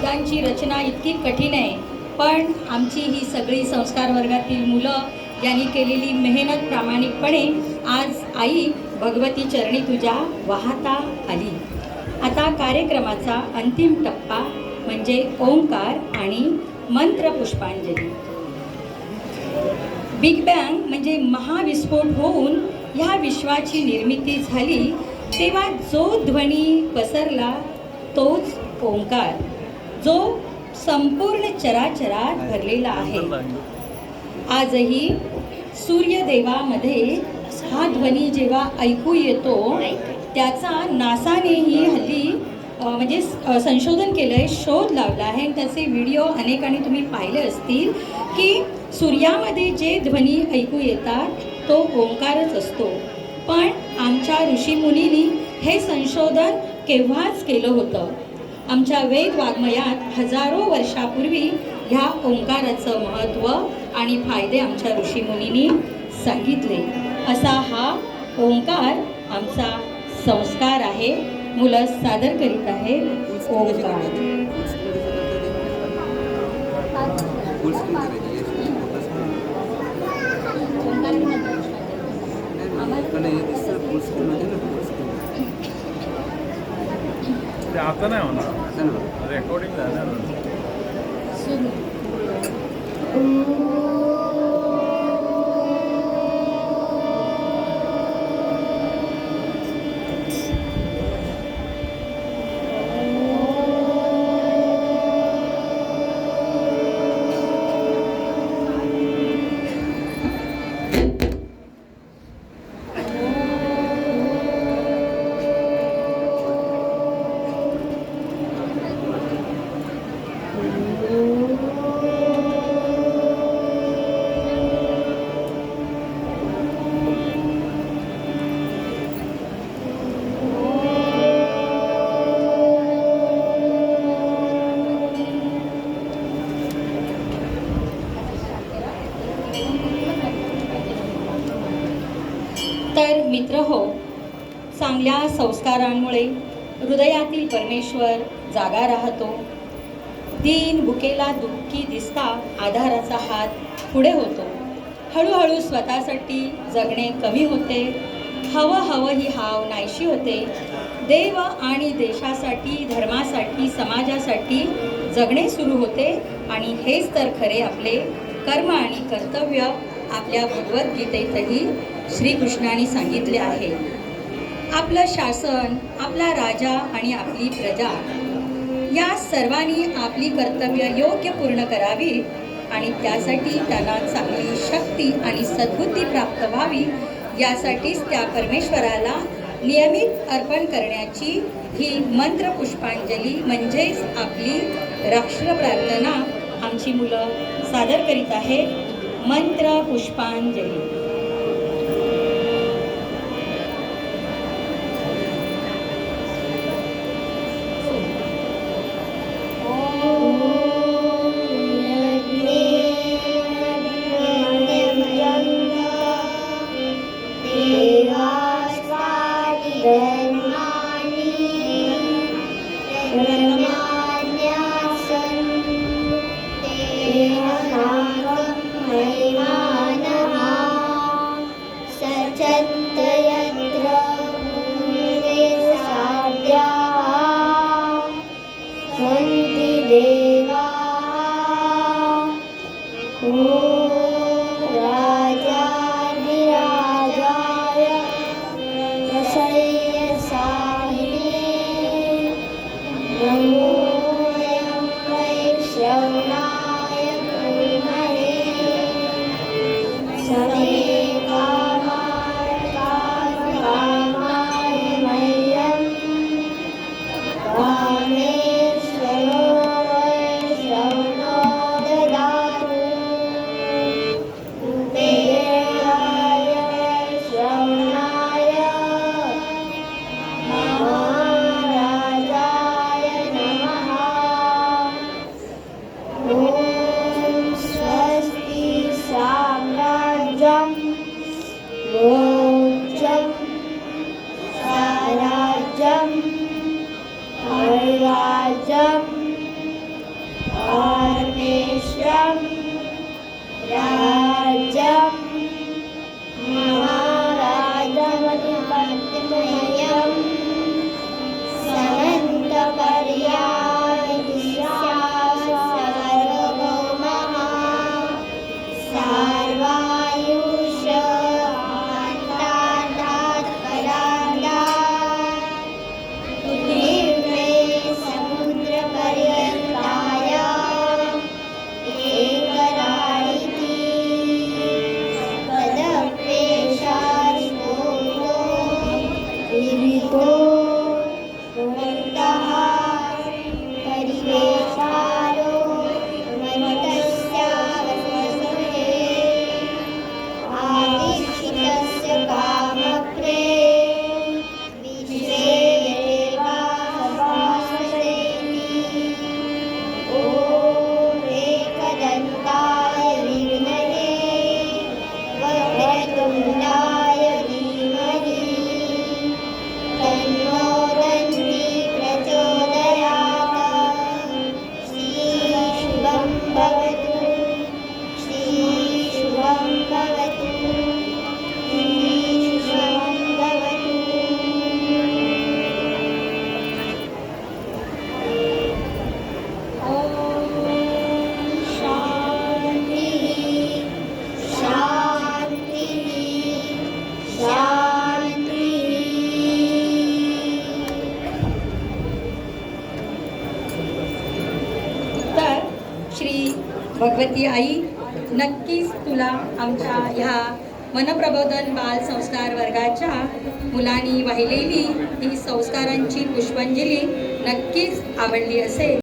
शब्दांची रचना इतकी कठीण आहे, पण आमची ही सगळी संस्कार वर्गातील मुलं यांनी केलेली मेहनत प्रामाणिकपणे आज आई भगवती चरणी तुझ्या वाहता आली. आता कार्यक्रमाचा अंतिम टप्पा म्हणजे ओंकार आणि मंत्र पुष्पांजली. बिग बँग म्हणजे महाविस्फोट होऊन ह्या विश्वाची निर्मिती झाली, तेव्हा जो ध्वनी पसरला तोच ओंकार, जो संपूर्ण चराचरात भरलेला आहे. आजही सूर्यदेवामध्ये हा ध्वनी जेव्हा ऐकू येतो त्याचा नासानेही हल्ली म्हणजे संशोधन केलं आहे, शोध लावला आहे आणि त्याचे व्हिडिओ अनेकांनी तुम्ही पाहिले असतील की सूर्यामध्ये जे ध्वनी ऐकू येतात तो ओंकारच असतो. पण आमच्या ऋषीमुनींनी हे संशोधन केव्हाच केलं होतं. आमच्या वेद वाङ्मयात हजारो वर्षापूर्वी ह्या ओंकाराचं महत्त्व आणि फायदे आमच्या ऋषीमुनींनी सांगितले. असा हा ओंकार आमचा संस्कार आहे. मुलं सादर करीत आहे ओंकार. आता नाही होणार, रेकॉर्डिंग झालं. तर मित्र हो, चांगल्या संस्कारांमुळे हृदयातील परमेश्वर जागा राहतो. दीन भुकेला दुःखी दिसता आधाराचा हात पुढे होतो. हळूहळू स्वतःसाठी जगणे कमी होते. हवं ही हाव नाहीशी होते. देव आणि देशासाठी, धर्मासाठी, समाजासाठी जगणे सुरू होते. आणि हेच तर खरे आपले कर्म आणि कर्तव्य. आपल्या भगवद्गीतेतही श्रीकृष्णाने सांगितले आहे. आपलं शासन, आपला राजा आणि आपली प्रजा या सर्वांनी आपली कर्तव्य योग्य पूर्ण करावी आणि त्यासाठी त्यांना चांगली शक्ती आणि सद्बुद्धी प्राप्त व्हावी, यासाठीच त्या परमेश्वराला नियमित अर्पण करण्याची ही मंत्र पुष्पांजली म्हणजेच आपली राष्ट्र प्रार्थना आमची मुलं सादर करीत आहेत. मंत्र पुष्पांजली. राष्ट्रं राज्यं महाराजमतिपत्यमयं समन्तपर्यायिषा सार्वभौमः सार्वायुष अन्तादात् परादात् पृथिवे समुद्रपर्यन्ताय एकराळिति तदप्येषाश्वो विविधो भवन्तः परिवेशारो मन्तस्यावसरे आदिक्षितस्य कामप्रे विषेदेवा सभासदेति ॐ एकदन्ताय विघ्नहे वक्रतुण्डाय धीमहि तन्नो दन्ति प्रचोदयात् श्रीशुभं भवतु श्रीशुभं भवतु श्रीशुभं भवतु। ॐ शान्तिः शान्तिः शान्तिः। तर श्री भगवती आई, नक्कीच तुला आमच्या ह्या मनप्रबोधन बाल संस्कार वर्गाच्या मुलांनी वाहिलेली ही संस्कारांची पुष्पांजली नक्कीच आवडली असेल.